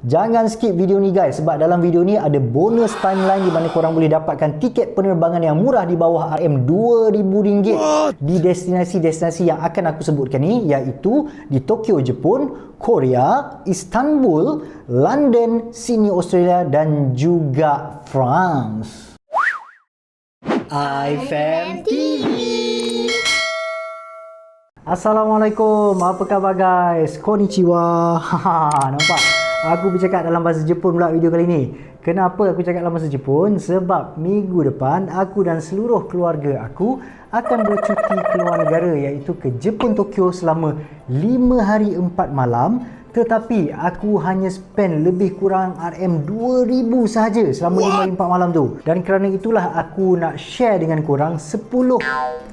Jangan skip video ni guys, sebab dalam video ni ada bonus timeline di mana korang boleh dapatkan tiket penerbangan yang murah di bawah RM2,000 di destinasi-destinasi yang akan aku sebutkan ni, iaitu di Tokyo, Jepun, Korea, Istanbul, London, Sydney, Australia dan juga France. iFam TV. Assalamualaikum, apa khabar guys? Konnichiwa. Nampak? Aku bercakap dalam bahasa Jepun pula video kali ni. Kenapa aku cakap dalam bahasa Jepun? Sebab minggu depan aku dan seluruh keluarga aku akan bercuti ke luar negara, iaitu ke Jepun, Tokyo selama 5 hari 4 malam. Tetapi aku hanya spend lebih kurang RM2,000 sahaja selama 5 hari 4 malam tu. Dan kerana itulah aku nak share dengan korang 10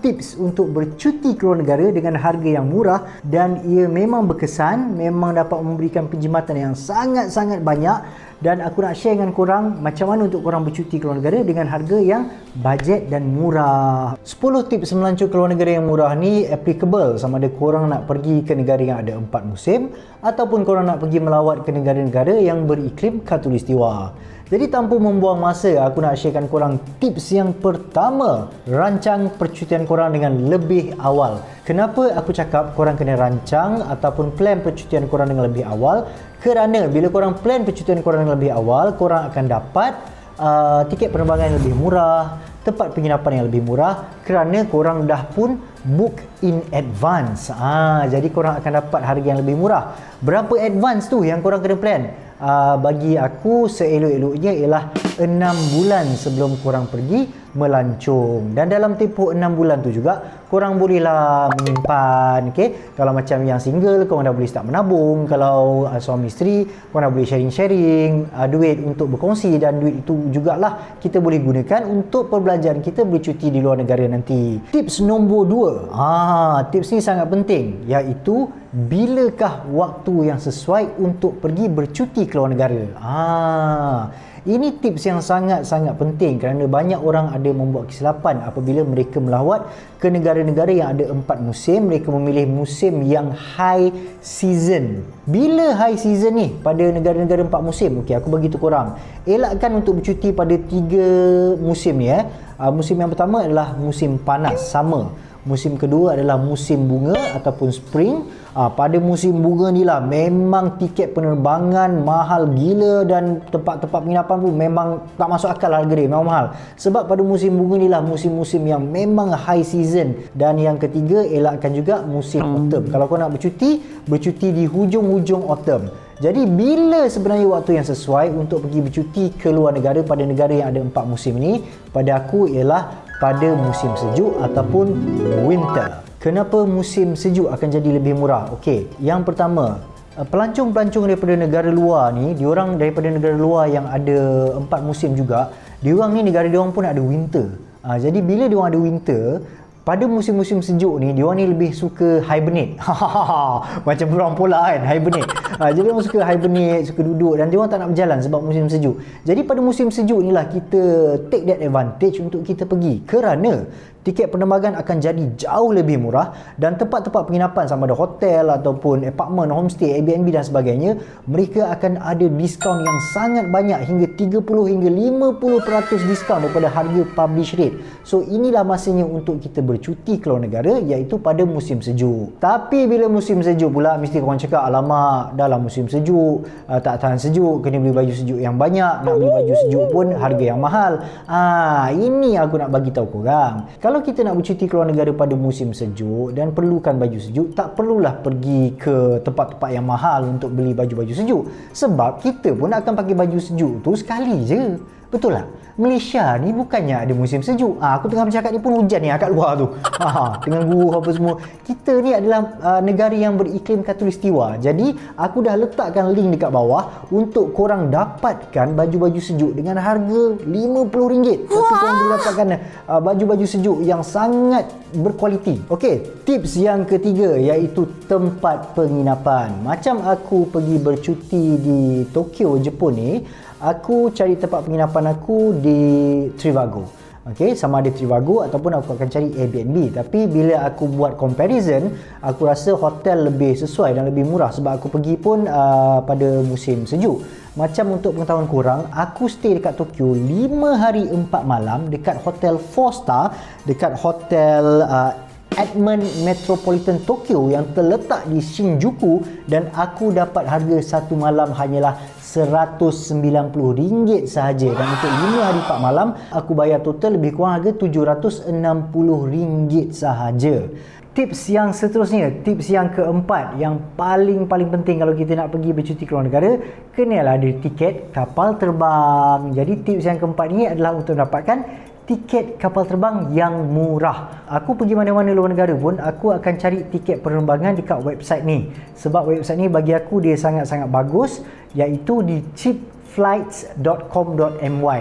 tips untuk bercuti ke luar negara dengan harga yang murah, dan ia memang berkesan, memang dapat memberikan penjimatan yang sangat-sangat banyak. Dan aku nak share dengan korang macam mana untuk korang bercuti ke luar negara dengan harga yang bajet dan murah. 10 tips melancong ke luar negara yang murah ni applicable sama ada korang nak pergi ke negara yang ada 4 musim ataupun korang nak pergi melawat ke negara-negara yang beriklim khatulistiwa. Jadi tanpa membuang masa, aku nak sharekan korang tips yang pertama. Rancang percutian korang dengan lebih awal. Kenapa aku cakap korang kena rancang ataupun plan percutian korang dengan lebih awal? Kerana bila korang plan percutian korang dengan lebih awal, korang akan dapat tiket penerbangan yang lebih murah, tempat penginapan yang lebih murah, kerana korang dah pun book in advance. Jadi korang akan dapat harga yang lebih murah. Berapa advance tu yang korang kena plan? Bagi aku seelok-eloknya ialah 6 bulan sebelum korang pergi melancong. Dan dalam tempoh 6 bulan tu juga korang bolehlah menyimpan, okay? Kalau macam yang single, korang dah boleh start menabung. Kalau suami isteri, korang dah boleh sharing-sharing duit untuk berkongsi, dan duit itu jugalah kita boleh gunakan untuk perbelanjaan kita bercuti di luar negara nanti. Tips nombor 2. Tips ni sangat penting, iaitu bilakah waktu yang sesuai untuk pergi bercuti ke luar negara. Ini tips yang sangat-sangat penting kerana banyak orang ada membuat kesilapan apabila mereka melawat ke negara-negara yang ada 4 musim. Mereka memilih musim yang high season. Bila high season ni pada negara-negara 4 musim? Okey, aku bagi tu korang. Elakkan untuk bercuti pada 3 musim ni. Musim yang pertama adalah musim panas, summer. Musim kedua adalah musim bunga ataupun spring. Pada musim bunga ni lah memang tiket penerbangan mahal gila, dan tempat-tempat penginapan pun memang tak masuk akal harga dia, memang mahal. Sebab pada musim bunga ni lah musim-musim yang memang high season. Dan yang ketiga, elakkan juga musim autumn. Kalau kau nak bercuti di hujung-hujung autumn. Jadi bila sebenarnya waktu yang sesuai untuk pergi bercuti ke luar negara pada negara yang ada 4 musim ni? Pada aku ialah pada musim sejuk ataupun winter. Kenapa musim sejuk akan jadi lebih murah? Okey, yang pertama, pelancong-pelancong daripada negara luar ni, diorang daripada negara luar yang ada 4 musim juga, diorang ni negara diorang pun ada winter. Jadi bila diorang ada winter, pada musim-musim sejuk ni, diorang ni lebih suka hibernate. Macam burung polar kan, hibernate. Jadi diorang suka hibernate, suka duduk, dan diorang tak nak berjalan sebab musim sejuk. Jadi pada musim sejuk ni lah kita take that advantage untuk kita pergi, kerana tiket penerbangan akan jadi jauh lebih murah, dan tempat-tempat penginapan sama ada hotel ataupun apartment, homestay, Airbnb dan sebagainya, mereka akan ada diskaun yang sangat banyak, hingga 30 hingga 50% diskaun daripada harga publish rate. So inilah masanya untuk kita bercuti ke luar negara, iaitu pada musim sejuk. Tapi bila musim sejuk pula, mesti korang cakap, alamak, dalam musim sejuk tak tahan sejuk, kena beli baju sejuk yang banyak, nak beli baju sejuk pun harga yang mahal. Ini aku nak bagi tahu korang, kalau kita nak bercuti ke luar negara pada musim sejuk dan perlukan baju sejuk, tak perlulah pergi ke tempat-tempat yang mahal untuk beli baju-baju sejuk. Sebab kita pun akan pakai baju sejuk tu sekali je. Betul tak? Malaysia ni bukannya ada musim sejuk. Aku tengah bercakap ni pun hujan ni kat luar tu. Dengan guruh apa semua. Kita ni adalah negara yang beriklim khatulistiwa. Jadi aku dah letakkan link dekat bawah untuk korang dapatkan baju-baju sejuk dengan harga RM50. Tapi korang boleh dapatkan baju-baju sejuk yang sangat berkualiti. Okey, tips yang ketiga iaitu tempat penginapan. Macam aku pergi bercuti di Tokyo, Jepun ni, aku cari tempat penginapan aku di Trivago. Okay, sama ada Trivago ataupun aku akan cari Airbnb. Tapi bila aku buat comparison, aku rasa hotel lebih sesuai dan lebih murah sebab aku pergi pun pada musim sejuk. Macam untuk pengetahuan korang, aku stay dekat Tokyo 5 hari 4 malam dekat hotel 4 star, dekat hotel Edmond Metropolitan Tokyo yang terletak di Shinjuku, dan aku dapat harga satu malam hanyalah RM190 sahaja, dan untuk 5 hari 4 malam aku bayar total lebih kurang harga RM760 sahaja. Tips yang seterusnya, tips yang keempat, yang paling penting kalau kita nak pergi bercuti ke luar negara, kenalah ada tiket kapal terbang. Jadi tips yang keempat ni adalah untuk mendapatkan tiket kapal terbang yang murah. Aku pergi mana-mana luar negara pun, aku akan cari tiket penerbangan dekat website ni. Sebab website ni bagi aku dia sangat-sangat bagus, iaitu di cheapflights.com.my.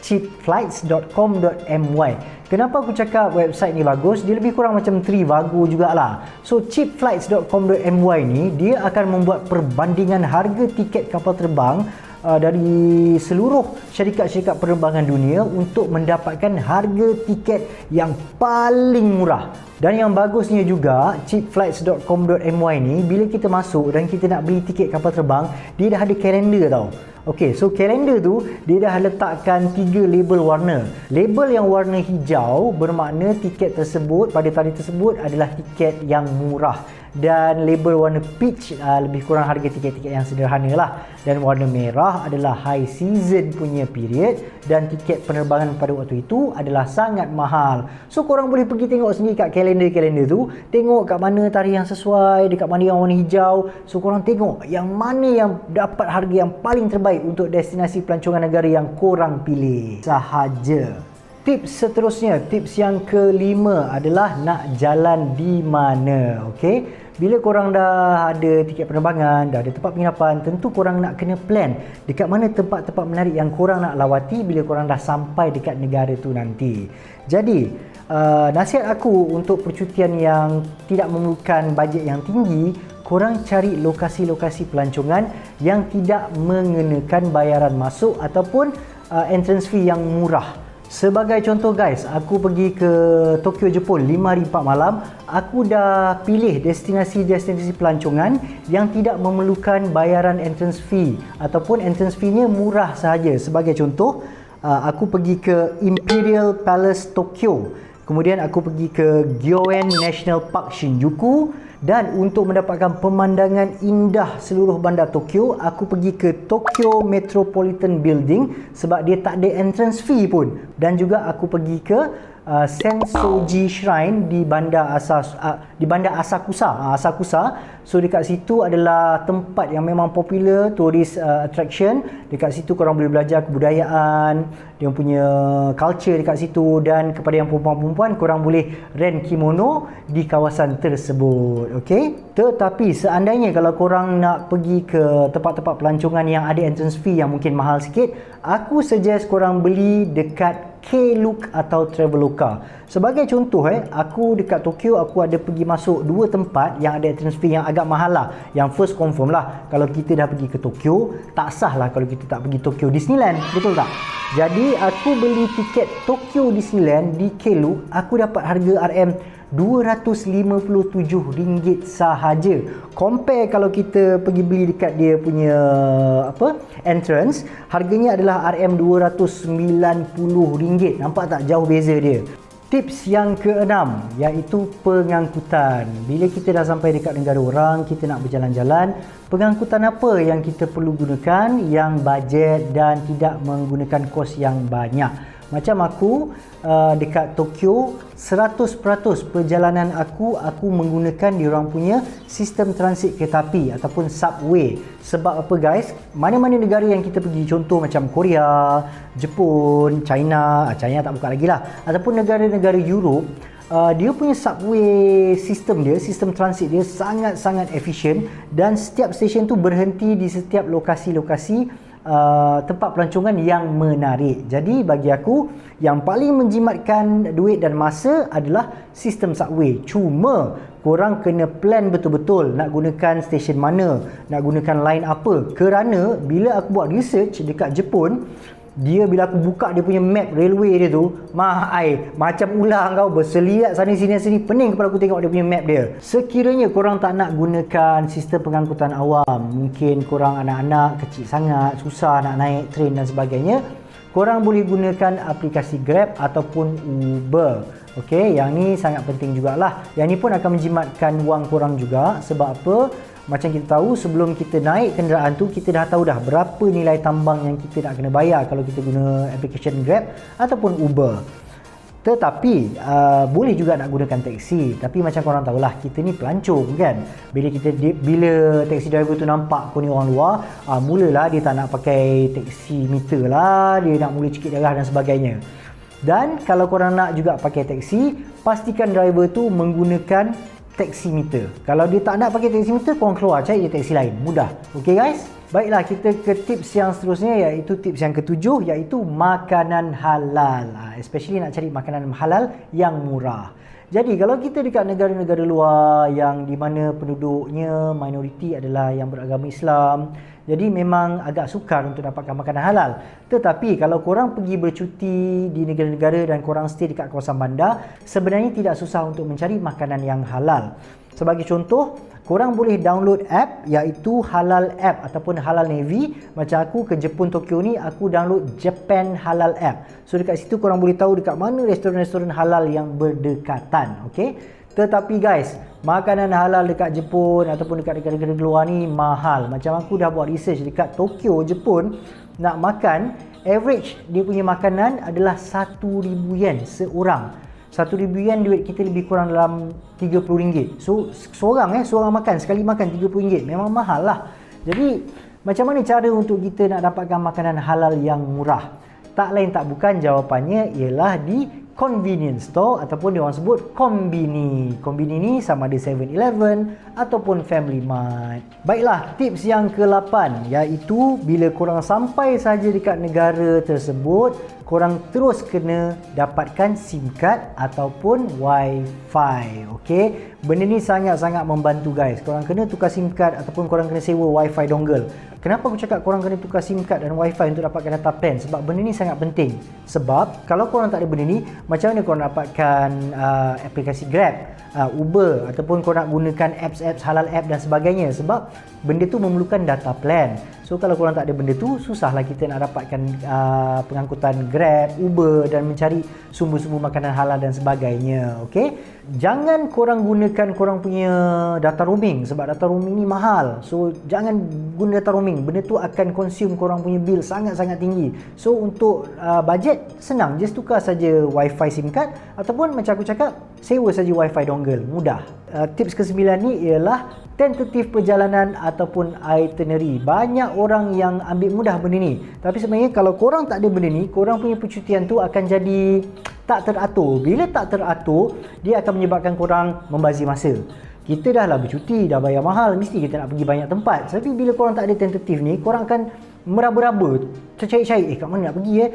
cheapflights.com.my. Kenapa aku cakap website ni bagus? Dia lebih kurang macam Trivago jugalah. So cheapflights.com.my ni dia akan membuat perbandingan harga tiket kapal terbang dari seluruh syarikat-syarikat penerbangan dunia untuk mendapatkan harga tiket yang paling murah. Dan yang bagusnya juga, cheapflights.com.my ni bila kita masuk dan kita nak beli tiket kapal terbang, dia dah ada kalender tau. Okey, so kalender tu dia dah letakkan 3 label warna. Label yang warna hijau bermakna tiket tersebut pada tarikh tersebut adalah tiket yang murah. Dan label warna peach lebih kurang harga tiket-tiket yang sederhana lah. Dan warna merah adalah high season punya period, dan tiket penerbangan pada waktu itu adalah sangat mahal. So korang boleh pergi tengok sendiri kat kalender-kalender tu, tengok kat mana tarikh yang sesuai, dekat mana yang warna hijau. So korang tengok yang mana yang dapat harga yang paling terbaik untuk destinasi pelancongan negara yang korang pilih sahaja. Tips seterusnya, tips yang kelima adalah nak jalan di mana. Okey, bila korang dah ada tiket penerbangan, dah ada tempat penginapan, tentu korang nak kena plan dekat mana tempat-tempat menarik yang korang nak lawati bila korang dah sampai dekat negara tu nanti. Jadi nasihat aku untuk percutian yang tidak memerlukan bajet yang tinggi, korang cari lokasi-lokasi pelancongan yang tidak mengenakan bayaran masuk ataupun entrance fee yang murah. Sebagai contoh guys, aku pergi ke Tokyo, Jepun 5 hari 4 malam. Aku dah pilih destinasi-destinasi pelancongan yang tidak memerlukan bayaran entrance fee ataupun entrance fee-nya murah sahaja. Sebagai contoh, aku pergi ke Imperial Palace Tokyo. Kemudian aku pergi ke Gyoen National Park Shinjuku. Dan untuk mendapatkan pemandangan indah seluruh bandar Tokyo, aku pergi ke Tokyo Metropolitan Building sebab dia tak ada entrance fee pun. Dan juga aku pergi ke Sensoji Shrine di bandar Asakusa. So dekat situ adalah tempat yang memang popular tourist attraction. Dekat situ korang boleh belajar kebudayaan, dia punya culture dekat situ, dan kepada yang perempuan-perempuan korang boleh rent kimono di kawasan tersebut. Okey, tetapi seandainya kalau korang nak pergi ke tempat-tempat pelancongan yang ada entrance fee yang mungkin mahal sikit, aku suggest korang beli dekat Klook atau Traveloka. Sebagai contoh aku dekat Tokyo, aku ada pergi masuk 2 tempat yang ada entrance fee yang agak mahal lah. Yang first confirm lah, kalau kita dah pergi ke Tokyo, tak sah lah kalau kita tak pergi Tokyo Disneyland, betul tak? Jadi aku beli tiket Tokyo Disneyland di Klook, aku dapat harga RM257 sahaja. Compare kalau kita pergi beli dekat dia punya entrance, harganya adalah RM290. Nampak tak jauh beza dia? Tips yang keenam, iaitu pengangkutan. Bila kita dah sampai dekat negara orang, kita nak berjalan-jalan, pengangkutan apa yang kita perlu gunakan yang bajet dan tidak menggunakan kos yang banyak. Macam aku dekat Tokyo, 100% perjalanan aku menggunakan diorang punya sistem transit kereta api ataupun subway. Sebab apa guys? Mana-mana negara yang kita pergi, contoh macam Korea, Jepun, China tak buka lagi lah, ataupun negara-negara Europe, dia punya subway sistem dia, sistem transit dia sangat-sangat efisien, dan setiap stesen tu berhenti di setiap lokasi-lokasi tempat pelancongan yang menarik. Jadi bagi aku yang paling menjimatkan duit dan masa adalah sistem subway. Cuma korang kena plan betul-betul nak gunakan stesen mana, nak gunakan line apa. Kerana bila aku buat research dekat Jepun, Dia bila aku buka dia punya map railway dia tu, macam ular kau berseliat sana sini, pening kepala aku tengok dia punya map dia. Sekiranya korang tak nak gunakan sistem pengangkutan awam, mungkin korang anak-anak kecil sangat, susah nak naik train dan sebagainya, korang boleh gunakan aplikasi Grab ataupun Uber. Okey, yang ni sangat penting jugalah. Yang ni pun akan menjimatkan wang korang juga. Sebab apa? Macam kita tahu, sebelum kita naik kenderaan tu, kita dah tahu dah berapa nilai tambang yang kita nak kena bayar kalau kita guna application Grab ataupun Uber. Tetapi boleh juga nak gunakan teksi. Tapi macam korang tahulah, kita ni pelancong kan. Bila taxi driver tu nampak kau ni orang luar, mulalah dia tak nak pakai taxi meter lah, dia nak mula cikit darah dan sebagainya. Dan kalau korang nak juga pakai teksi, pastikan driver tu menggunakan taxi meter. Kalau dia tak nak pakai taxi meter, korang keluar cari je taxi lain. Mudah. Okay guys? Baiklah, kita ke tips yang seterusnya, iaitu tips yang ketujuh, iaitu makanan halal. Especially nak cari makanan halal yang murah. Jadi kalau kita dekat negara-negara luar yang di mana penduduknya minoriti adalah yang beragama Islam, jadi memang agak sukar untuk dapatkan makanan halal. Tetapi kalau korang pergi bercuti di negara-negara dan korang stay dekat kawasan bandar, sebenarnya tidak susah untuk mencari makanan yang halal. Sebagai contoh, korang boleh download app iaitu Halal App ataupun Halal Navy. Macam aku ke Jepun Tokyo ni, aku download Japan Halal App. So dekat situ korang boleh tahu dekat mana restoran-restoran halal yang berdekatan. Okay? Tetapi guys, makanan halal dekat Jepun ataupun dekat negara-negara luar ni mahal. Macam aku dah buat research dekat Tokyo, Jepun, nak makan, average dia punya makanan adalah 1,000 yen seorang. 1,000 yen duit kita lebih kurang dalam RM30. So seorang makan, sekali makan RM30. Memang mahal lah. Jadi macam mana cara untuk kita nak dapatkan makanan halal yang murah? Tak lain tak bukan, jawapannya ialah di convenience store ataupun dia orang sebut kombini. Kombini ni sama ada 7-Eleven ataupun Family Mart. Baiklah, tips yang ke-8 iaitu bila korang sampai saja dekat negara tersebut, korang terus kena dapatkan SIM card ataupun Wi-Fi. Okey, benda ni sangat-sangat membantu guys. Korang kena tukar SIM card ataupun korang kena sewa Wi-Fi dongle. Kenapa aku cakap korang kena tukar SIM card dan Wi-Fi untuk dapatkan data plan? Sebab benda ni sangat penting. Sebab kalau korang tak ada benda ni, macam mana korang dapatkan aplikasi Grab, Uber ataupun korang nak gunakan apps halal app dan sebagainya? Sebab benda tu memerlukan data plan. So kalau korang tak ada benda tu, susahlah kita nak dapatkan pengangkutan Grab, Uber dan mencari sumber-sumber makanan halal dan sebagainya. Okey? Jangan korang gunakan korang punya data roaming sebab data roaming ni mahal. So jangan guna data roaming. Benda tu akan consume korang punya bil sangat-sangat tinggi. So untuk budget senang, just tukar saja Wi-Fi SIM card ataupun macam aku cakap, sewa saja Wi-Fi dongle. Mudah. Tips ke-9 ni ialah tentatif perjalanan ataupun itinerary. Banyak orang yang ambil mudah benda ni. Tapi sebenarnya kalau korang tak ada benda ni, korang punya percutian tu akan jadi tak teratur. Bila tak teratur, dia akan menyebabkan korang membazir masa. Kita dah lah bercuti, dah bayar mahal, mesti kita nak pergi banyak tempat. Tapi bila korang tak ada tentatif ni, korang akan meraba-raba, tercari-cari, kat mana nak pergi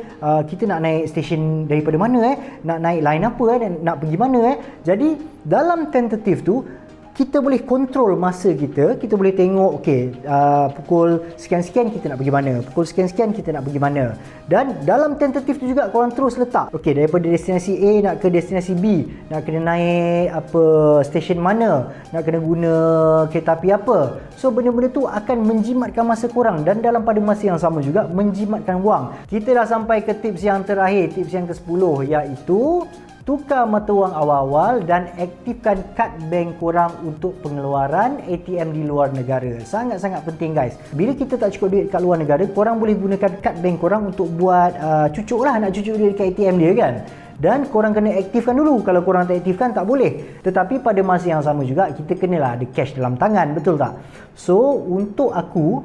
kita nak naik stesen daripada mana nak naik line apa dan nak pergi mana Jadi dalam tentatif tu, kita boleh kontrol masa kita. Kita boleh tengok pukul sekian-sekian kita nak pergi mana, pukul sekian-sekian kita nak pergi mana. Dan dalam tentatif tu juga korang terus letak daripada destinasi A nak ke destinasi B, nak kena naik stesen mana, nak kena guna kereta api apa. So benda-benda tu akan menjimatkan masa korang dan dalam pada masa yang sama juga menjimatkan wang. Kita dah sampai ke tips yang terakhir, tips yang ke-10, iaitu tukar mata wang awal-awal dan aktifkan kad bank korang untuk pengeluaran ATM di luar negara. Sangat-sangat penting guys. Bila kita tak cukup duit kat luar negara, korang boleh gunakan kad bank korang untuk buat cucuk lah, nak cucuk duit kat ATM dia kan. Dan korang kena aktifkan dulu. Kalau korang tak aktifkan, tak boleh. Tetapi pada masa yang sama juga, kita kenalah ada cash dalam tangan, betul tak? So untuk aku,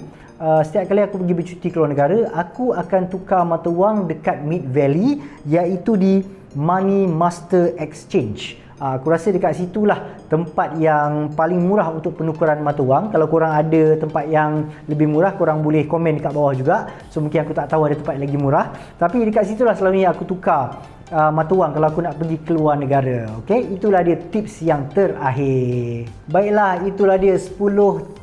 setiap kali aku pergi bercuti ke luar negara, aku akan tukar mata wang dekat Mid Valley, iaitu di Money Master Exchange. Aku rasa dekat situlah tempat yang paling murah untuk penukaran mata wang. Kalau korang ada tempat yang lebih murah, korang boleh komen dekat bawah juga. So mungkin aku tak tahu ada tempat yang lagi murah. Tapi dekat situlah selalunya aku tukar mata wang kalau aku nak pergi keluar negara. Okey, itulah dia tips yang terakhir. Baiklah, itulah dia 10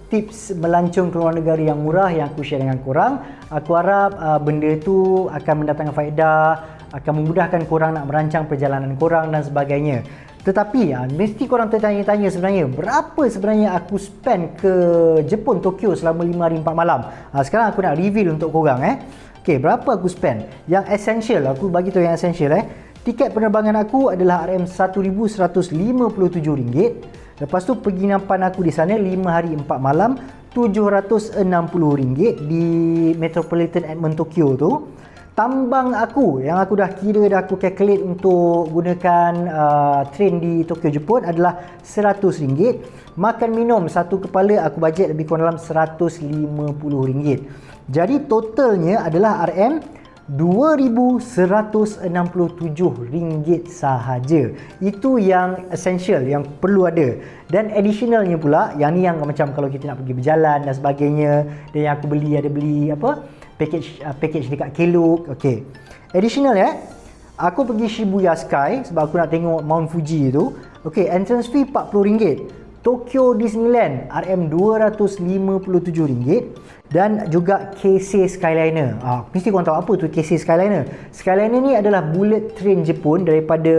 tips melancong ke luar negara yang murah yang aku share dengan korang. Aku harap benda tu akan mendatangkan faedah, akan memudahkan korang nak merancang perjalanan korang dan sebagainya. Tetapi mesti korang tertanya-tanya sebenarnya, berapa sebenarnya aku spend ke Jepun, Tokyo selama 5 hari 4 malam. Sekarang aku nak reveal untuk korang. Okay, berapa aku spend? Yang essential, aku bagi tahu yang essential. Tiket penerbangan aku adalah RM1,157. Lepas tu penginapan aku di sana 5 hari 4 malam RM760 di Metropolitan Edmond Tokyo tu. Tambang aku yang aku dah kira, dah aku calculate untuk gunakan train di Tokyo Jepun adalah RM100. Makan minum satu kepala aku bajet lebih kurang dalam RM150. Jadi totalnya adalah RM2,167 sahaja. Itu yang essential, yang perlu ada. Dan additionalnya pula, yang ni yang macam kalau kita nak pergi berjalan dan sebagainya. Dan yang aku beli, ada beli apa? Package dekat Klook. Okay. Additional aku pergi Shibuya Sky sebab aku nak tengok Mount Fuji tu. Okay, entrance fee RM40. Tokyo Disneyland RM257 dan juga Keisei Skyliner. Mesti korang tahu apa tu Keisei Skyliner. Skyliner ni adalah bullet train Jepun daripada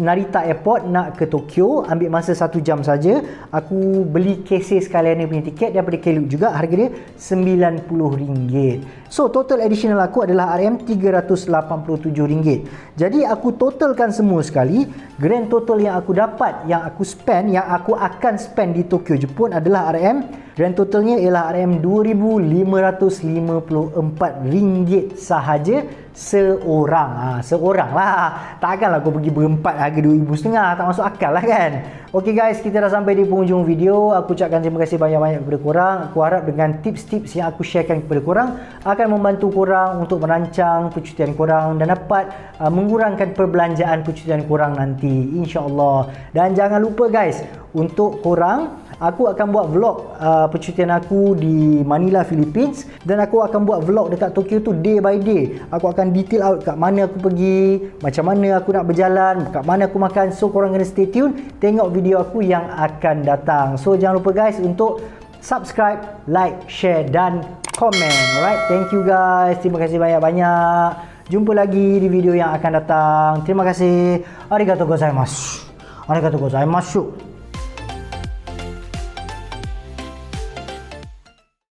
Narita Airport nak ke Tokyo, ambil masa 1 jam saja. Aku beli Keisei Skyliner punya tiket daripada Klook juga, harga dia RM90. So total additional aku adalah RM387. Jadi aku totalkan semua sekali, grand total yang aku dapat, yang aku spend, yang aku akan spend di Tokyo Jepun adalah grand totalnya ialah RM2,554 sahaja seorang. Seorang lah. Takkanlah aku pergi berempat harga RM2,500, tak masuk akal lah kan. Ok guys, kita dah sampai di penghujung video. Aku ucapkan terima kasih banyak-banyak kepada korang. Aku harap dengan tips-tips yang aku sharekan kepada korang akan membantu korang untuk merancang percutian korang dan dapat mengurangkan perbelanjaan percutian korang nanti, insya-Allah. Dan jangan lupa guys, untuk korang, aku akan buat vlog percutian aku di Manila, Philippines, dan aku akan buat vlog dekat Tokyo tu day by day. Aku akan detail out kat mana aku pergi, macam mana aku nak berjalan, kat mana aku makan. So korang kena stay tune, tengok video aku yang akan datang. So jangan lupa guys untuk subscribe, like, share dan komen. Alright, thank you guys. Terima kasih banyak-banyak. Jumpa lagi di video yang akan datang. Terima kasih. Arigatou gozaimasu. Arigatou gozaimasu.